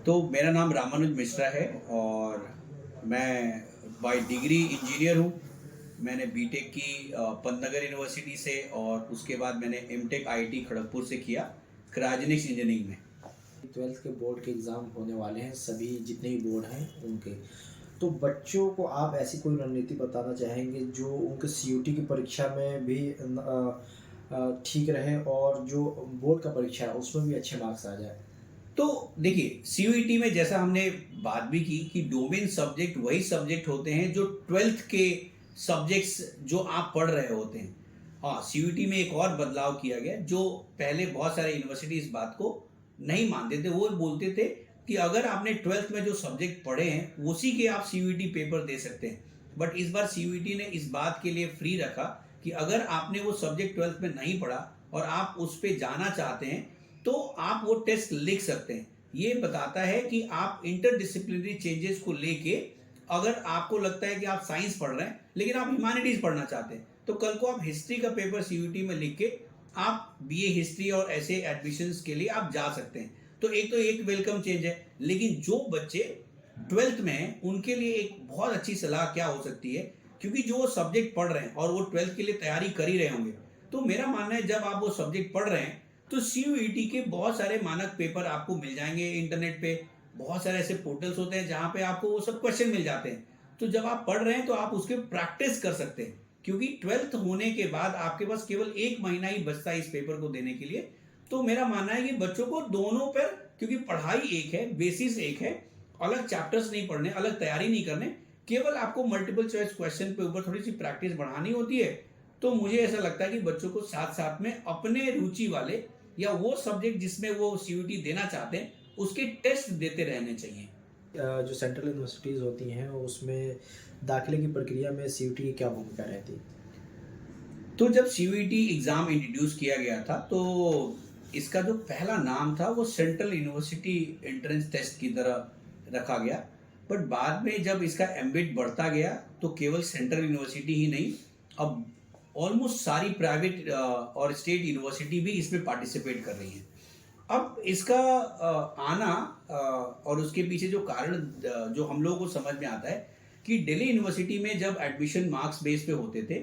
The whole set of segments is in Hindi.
तो मेरा नाम रामानुज मिश्रा है और मैं बाय डिग्री इंजीनियर हूँ। मैंने बीटेक की पंतनगर यूनिवर्सिटी से और उसके बाद मैंने एमटेक आईआईटी खड़गपुर से किया क्रायोजेनिक्स इंजीनियरिंग में। 12th के बोर्ड के एग्ज़ाम होने वाले हैं, सभी जितने भी बोर्ड हैं उनके। तो बच्चों को आप ऐसी कोई रणनीति बताना चाहेंगे जो उनके सीयूटी की परीक्षा में भी ठीक रहे और जो बोर्ड का परीक्षा है उसमें भी अच्छे मार्क्स आ जाए? तो देखिए, सीयूईटी में जैसा हमने बात भी की कि डोमेन सब्जेक्ट वही सब्जेक्ट होते हैं जो 12th के सब्जेक्ट्स जो आप पढ़ रहे होते हैं। हाँ, सीयूईटी में एक और बदलाव किया गया जो पहले बहुत सारे यूनिवर्सिटी इस बात को नहीं मानते थे। वो बोलते थे कि अगर आपने 12th में जो सब्जेक्ट पढ़े हैं उसी के आप सीयूईटी पेपर दे सकते हैं। बट इस बार सीयूईटी ने इस बात के लिए फ्री रखा कि अगर आपने वो सब्जेक्ट 12th में नहीं पढ़ा और आप उस पर जाना चाहते हैं तो आप वो टेस्ट लिख सकते हैं। ये बताता है कि आप इंटरडिसिप्लिनरी चेंजेस को लेके, अगर आपको लगता है कि आप साइंस पढ़ रहे हैं लेकिन आप ह्यूमैनिटीज पढ़ना चाहते हैं तो कल को आप हिस्ट्री का पेपर सीयूईटी में लिख के आप बीए हिस्ट्री और ऐसे एडमिशन्स के लिए आप जा सकते हैं। तो एक वेलकम चेंज है। लेकिन जो बच्चे 12th में हैं उनके लिए एक बहुत अच्छी सलाह क्या हो सकती है, क्योंकि जो वो सब्जेक्ट पढ़ रहे हैं और वो 12th के लिए तैयारी कर ही रहे होंगे, तो मेरा मानना है जब आप वो सब्जेक्ट पढ़ रहे हैं तो सीयूईटी के बहुत सारे मानक पेपर आपको मिल जाएंगे इंटरनेट पे। बहुत सारे ऐसे पोर्टल्स होते हैं जहां पे आपको वो सब क्वेश्चन मिल जाते हैं। तो जब आप पढ़ रहे हैं तो आप उसके प्रैक्टिस कर सकते हैं, क्योंकि 12th होने के बाद आपके पास केवल 1 महीना ही बचता है इस पेपर को देने के लिए। तो मेरा मानना है कि बच्चों को दोनों पर, क्योंकि पढ़ाई एक है, बेसिस एक है, अलग चैप्टर्स नहीं पढ़ने, अलग तैयारी नहीं करने, केवल आपको मल्टीपल चॉइस क्वेश्चन पे ऊपर थोड़ी सी प्रैक्टिस बढ़ानी होती है। तो मुझे ऐसा लगता है कि बच्चों को साथ साथ में अपने रुचि वाले या वो सब्जेक्ट जिसमें वो सीयूटी देना चाहते हैं उसके टेस्ट देते रहने चाहिए। जो सेंट्रल यूनिवर्सिटीज़ होती हैं उसमें दाखिले की प्रक्रिया में सीयूटी की क्या भूमिका रहती है? तो जब सीयूईटी एग्ज़ाम इंट्रोड्यूस किया गया था तो इसका जो पहला नाम था वो सेंट्रल यूनिवर्सिटी एंट्रेंस टेस्ट की तरह रखा गया। बट बाद में जब इसका एम्बिट बढ़ता गया तो केवल सेंट्रल यूनिवर्सिटी ही नहीं, अब ऑलमोस्ट सारी प्राइवेट और स्टेट यूनिवर्सिटी भी इसमें पार्टिसिपेट कर रही हैं। अब इसका आना और उसके पीछे जो कारण जो हम लोगों को समझ में आता है कि दिल्ली यूनिवर्सिटी में जब एडमिशन मार्क्स बेस पे होते थे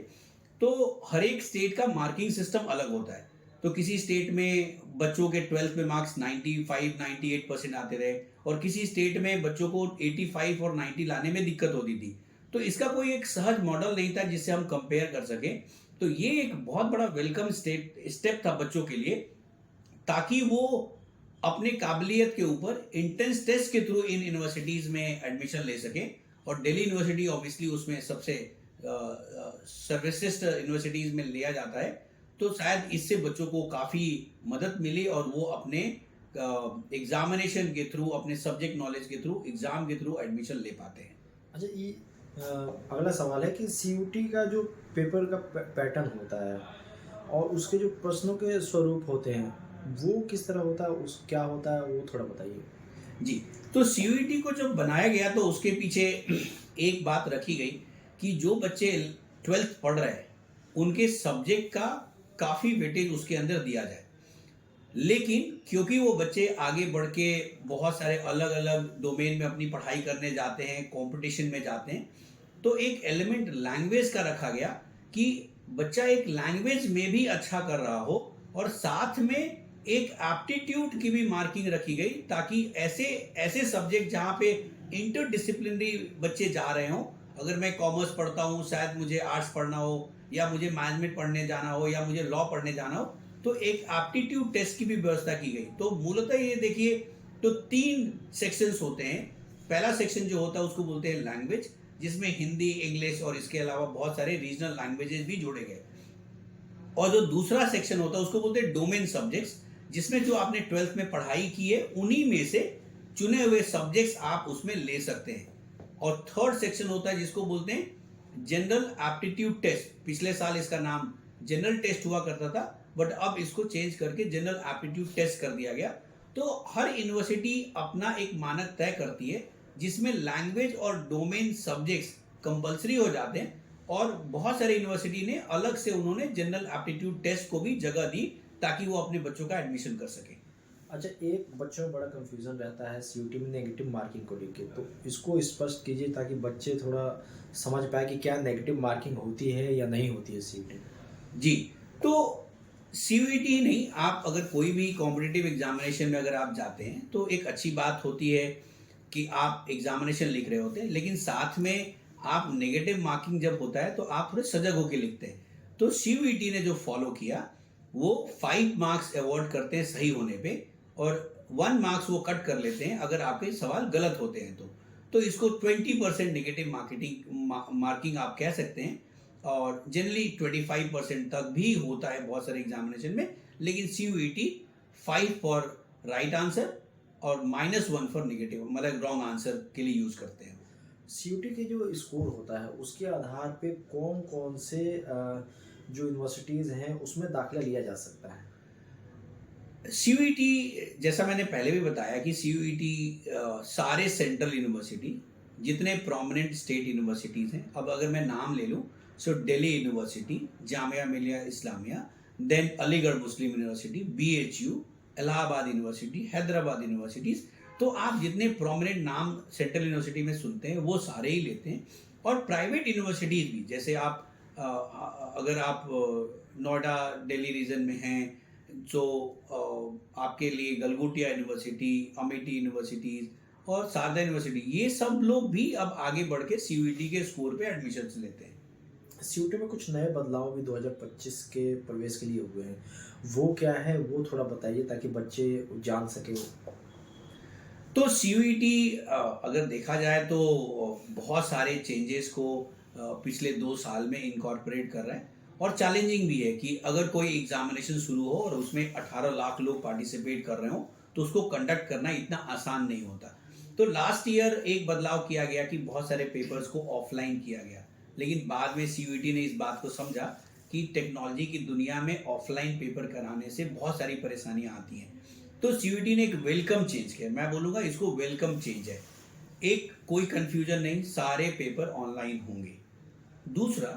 तो हर एक स्टेट का मार्किंग सिस्टम अलग होता है। तो किसी स्टेट में बच्चों के 12th में मार्क्स 95-98% आते रहे और किसी स्टेट में बच्चों को 85 और 90 लाने में दिक्कत होती थी। तो इसका कोई एक सहज मॉडल नहीं था जिससे हम कंपेयर कर सकें। तो ये एक बहुत बड़ा वेलकम स्टेप था बच्चों के लिए, ताकि वो अपने काबिलियत के ऊपर इंटेंस टेस्ट के थ्रू इन यूनिवर्सिटीज़ में एडमिशन ले सकें। और दिल्ली यूनिवर्सिटी ऑब्वियसली उसमें सबसे सर्वश्रेष्ठ यूनिवर्सिटीज़ में लिया जाता है। तो शायद इससे बच्चों को काफ़ी मदद मिली और वो अपने एग्जामिनेशन के थ्रू, अपने सब्जेक्ट नॉलेज के थ्रू, एग्ज़ाम के थ्रू एडमिशन ले पाते हैं। अच्छा, ये अगला सवाल है कि सीयूटी का जो पेपर का पैटर्न होता है और उसके जो प्रश्नों के स्वरूप होते हैं वो किस तरह होता है, उस क्या होता है वो थोड़ा बताइए। जी, तो सीयूईटी को जब बनाया गया तो उसके पीछे एक बात रखी गई कि जो बच्चे 12th पढ़ रहे हैं उनके सब्जेक्ट का काफ़ी वेटेज उसके अंदर दिया जाए। लेकिन क्योंकि वो बच्चे आगे बढ़ के बहुत सारे अलग अलग डोमेन में अपनी पढ़ाई करने जाते हैं, कंपटीशन में जाते हैं, तो एक एलिमेंट लैंग्वेज का रखा गया कि बच्चा एक लैंग्वेज में भी अच्छा कर रहा हो और साथ में एक एप्टीट्यूड की भी मार्किंग रखी गई, ताकि ऐसे ऐसे सब्जेक्ट जहाँ पे इंटरडिसिप्लिनरी बच्चे जा रहे हों। अगर मैं कॉमर्स पढ़ता हूँ, शायद मुझे आर्ट्स पढ़ना हो या मुझे मैनेजमेंट पढ़ने जाना हो या मुझे लॉ पढ़ने जाना हो, तो एक एप्टीट्यूड टेस्ट की भी व्यवस्था की गई। तो मूलतः ये देखिए, तो 3 सेक्शंस होते हैं। पहला सेक्शन जो होता है उसको बोलते हैं लैंग्वेज, जिसमें हिंदी, इंग्लिश और इसके अलावा बहुत सारे रीजनल लैंग्वेजेस भी जोड़े गए। और जो दूसरा सेक्शन होता है उसको बोलते हैं डोमेन सब्जेक्ट्स, जिसमें जो आपने 12th में पढ़ाई की है उन्हीं में से चुने हुए सब्जेक्ट्स आप उसमें ले सकते हैं। और थर्ड सेक्शन होता है जिसको बोलते हैं जनरल एप्टीट्यूड टेस्ट। पिछले साल इसका नाम जनरल टेस्ट हुआ करता था, बट अब इसको चेंज करके जनरल एप्टीट्यूड टेस्ट कर दिया गया। तो हर यूनिवर्सिटी अपना एक मानक तय करती है जिसमें लैंग्वेज और डोमेन सब्जेक्ट्स कंपलसरी हो जाते हैं, और बहुत सारे यूनिवर्सिटी ने अलग से उन्होंने जनरल एप्टीट्यूड टेस्ट को भी जगह दी ताकि वो अपने बच्चों का एडमिशन कर सके। अच्छा, एक बच्चों में बड़ा कन्फ्यूज़न रहता है सीयूटी में नेगेटिव मार्किंग को लेके, तो इसको स्पष्ट कीजिए ताकि बच्चे थोड़ा समझ पाएँ कि क्या नेगेटिव मार्किंग होती है या नहीं होती है सीयूटी में? जी, तो सीयूईटी ही नहीं, आप अगर कोई भी कॉम्पिटिटिव एग्जामिनेशन में अगर आप जाते हैं तो एक अच्छी बात होती है कि आप एग्जामिनेशन लिख रहे होते हैं, लेकिन साथ में आप नेगेटिव मार्किंग जब होता है तो आप थोड़े सजग होकर लिखते हैं। तो सीयूईटी ने जो फॉलो किया वो 5 मार्क्स अवॉर्ड करते हैं सही होने पे, और 1 मार्क्स वो कट कर लेते हैं अगर आपके सवाल गलत होते हैं तो इसको 20% नेगेटिव मार्किंग आप कह सकते हैं। और जनरली 25% तक भी होता है बहुत सारे एग्जामिनेशन में, लेकिन सीयूईटी 5 फॉर राइट आंसर और -1 फॉर नेगेटिव, मतलब रॉन्ग आंसर के लिए यूज करते हैं। सीयूटी के जो स्कोर होता है उसके आधार पे कौन-कौन से जो यूनिवर्सिटीज़ हैं उसमें दाखिला लिया जा सकता है? सीयूईटी, जैसा मैंने पहले भी बताया कि सीयूईटी सारे सेंट्रल यूनिवर्सिटी, जितने प्रोमिनेंट स्टेट यूनिवर्सिटीज़ हैं, अब अगर मैं नाम ले लूँ, सो Delhi university, Jamia Millia Islamia, then Aligarh Muslim university, BHU, Allahabad university, Hyderabad universities, तो आप जितने प्रोमिनेंट नाम सेंट्रल यूनिवर्सिटी में सुनते हैं वो सारे ही लेते हैं। और प्राइवेट यूनिवर्सिटीज़ भी, जैसे आप अगर आप नोएडा दिल्ली रीजन में हैं, जो आपके लिए गलगोटिया यूनिवर्सिटी, अमेठी यूनिवर्सिटीज़ और शारदा यूनिवर्सिटी, ये सब लोग भी अब आगे बढ़ के सीयूईटी के स्कोर पे एडमिशन्स लेते हैं। सीयूटी में कुछ नए बदलाव भी 2025 के प्रवेश के लिए हुए हैं, वो क्या है वो थोड़ा बताइए ताकि बच्चे जान सकें। तो सीयूईटी अगर देखा जाए तो बहुत सारे चेंजेस को पिछले 2 साल में इनकॉर्पोरेट कर रहा है, और चैलेंजिंग भी है कि अगर कोई एग्जामिनेशन शुरू हो और उसमें 18 लाख लोग पार्टिसिपेट कर रहे हो तो उसको कंडक्ट करना इतना आसान नहीं होता। तो लास्ट ईयर एक बदलाव किया गया कि बहुत सारे पेपर्स को ऑफलाइन किया गया, लेकिन बाद में सीयूईटी ने इस बात को समझा कि टेक्नोलॉजी की दुनिया में ऑफलाइन पेपर कराने से बहुत सारी परेशानियां आती हैं। तो सीयूईटी ने एक वेलकम चेंज किया, मैं बोलूँगा इसको वेलकम चेंज है। एक कोई कंफ्यूजन नहीं, सारे पेपर ऑनलाइन होंगे। दूसरा,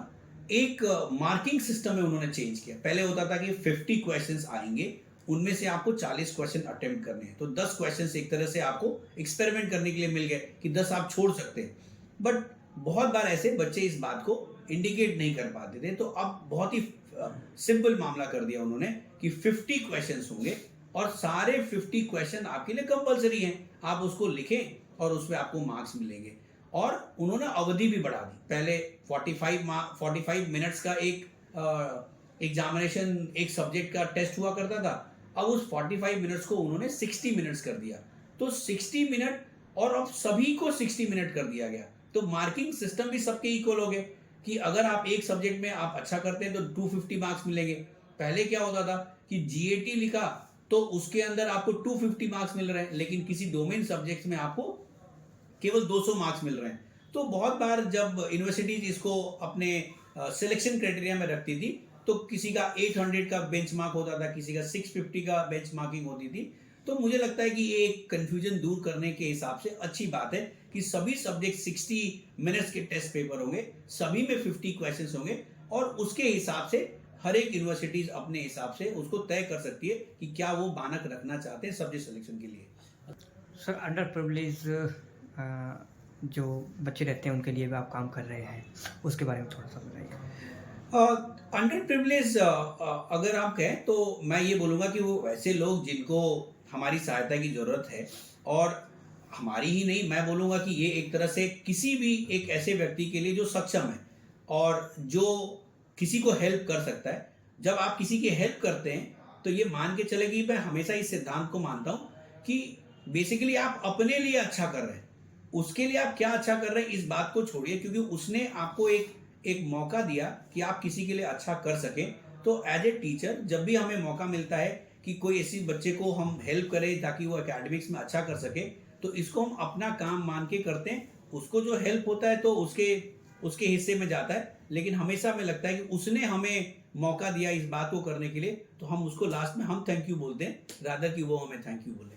एक मार्किंग सिस्टम में उन्होंने चेंज किया। पहले होता था कि 50 क्वेश्चंस आएंगे, उनमें से आपको 40 क्वेश्चन अटेम्प्ट करने हैं, तो 10 क्वेश्चंस एक तरह से आपको एक्सपेरिमेंट करने के लिए मिल गए कि 10 आप छोड़ सकते हैं। बट बहुत बार ऐसे बच्चे इस बात को इंडिकेट नहीं कर पाते थे, तो अब बहुत ही सिंपल मामला कर दिया उन्होंने कि 50 क्वेश्चंस होंगे और सारे 50 क्वेश्चन आपके लिए कंपलसरी हैं, आप उसको लिखें और उसमें आपको मार्क्स मिलेंगे। और उन्होंने अवधि भी बढ़ा दी, पहले 45 मिनट्स का एक एग्जामिनेशन, एक सब्जेक्ट का टेस्ट हुआ करता था, अब उस 45 मिनट्स को उन्होंने 60 मिनट्स कर दिया। तो 60 मिनट, और अब सभी को 60 मिनट कर दिया गया, तो मार्किंग सिस्टम भी सबके इक्वल हो गए कि अगर आप एक सब्जेक्ट में आप अच्छा करते हैं तो 250 मार्क्स मिलेंगे। पहले क्या होता था कि जीएटी लिखा तो उसके अंदर आपको 250 मार्क्स मिल रहे हैं, लेकिन किसी डोमेन सब्जेक्ट में आपको केवल 200 मार्क्स मिल रहे हैं। तो बहुत बार जब यूनिवर्सिटीज इसको अपने सिलेक्शन क्राइटेरिया में रखती थी तो किसी का 800 का बेंचमार्क होता था, किसी का 650 का बेंचमार्किंग होती थी। तो मुझे लगता है कि ये एक कंफ्यूजन दूर करने के हिसाब से अच्छी बात है कि सभी सब्जेक्ट 60 मिनट्स के टेस्ट पेपर होंगे, सभी में 50 क्वेश्चंस होंगे, और उसके हिसाब से हर एक यूनिवर्सिटीज अपने हिसाब से उसको तय कर सकती है कि क्या वो मानक रखना चाहते हैं सब्जेक्ट सिलेक्शन के लिए। सर, अंडर प्रिविलेज जो बच्चे रहते हैं उनके लिए भी आप काम कर रहे हैं, उसके बारे में थोड़ा सा बताइए। अंडर प्रिविलेज अगर आप कहें तो मैं ये बोलूँगा कि वो वैसे लोग जिनको हमारी सहायता की ज़रूरत है, और हमारी ही नहीं, मैं बोलूँगा कि ये एक तरह से किसी भी एक ऐसे व्यक्ति के लिए जो सक्षम है और जो किसी को हेल्प कर सकता है। जब आप किसी की हेल्प करते हैं तो ये मान के चले कि मैं हमेशा इस सिद्धांत को मानता हूँ कि बेसिकली आप अपने लिए अच्छा कर रहे हैं, उसके लिए आप क्या अच्छा कर रहे हैं इस बात को छोड़िए, क्योंकि उसने आपको एक मौका दिया कि आप किसी के लिए अच्छा कर सकें। तो एज ए टीचर जब भी हमें मौका मिलता है कि कोई ऐसी बच्चे को हम हेल्प करें ताकि वो एकेडमिक्स में अच्छा कर सके, तो इसको हम अपना काम मान के करते हैं। उसको जो हेल्प होता है तो उसके हिस्से में जाता है, लेकिन हमेशा हमें लगता है कि उसने हमें मौका दिया इस बात को करने के लिए, तो हम उसको लास्ट में हम थैंक यू बोलते हैं, रादर कि वो हमें थैंक यू बोले।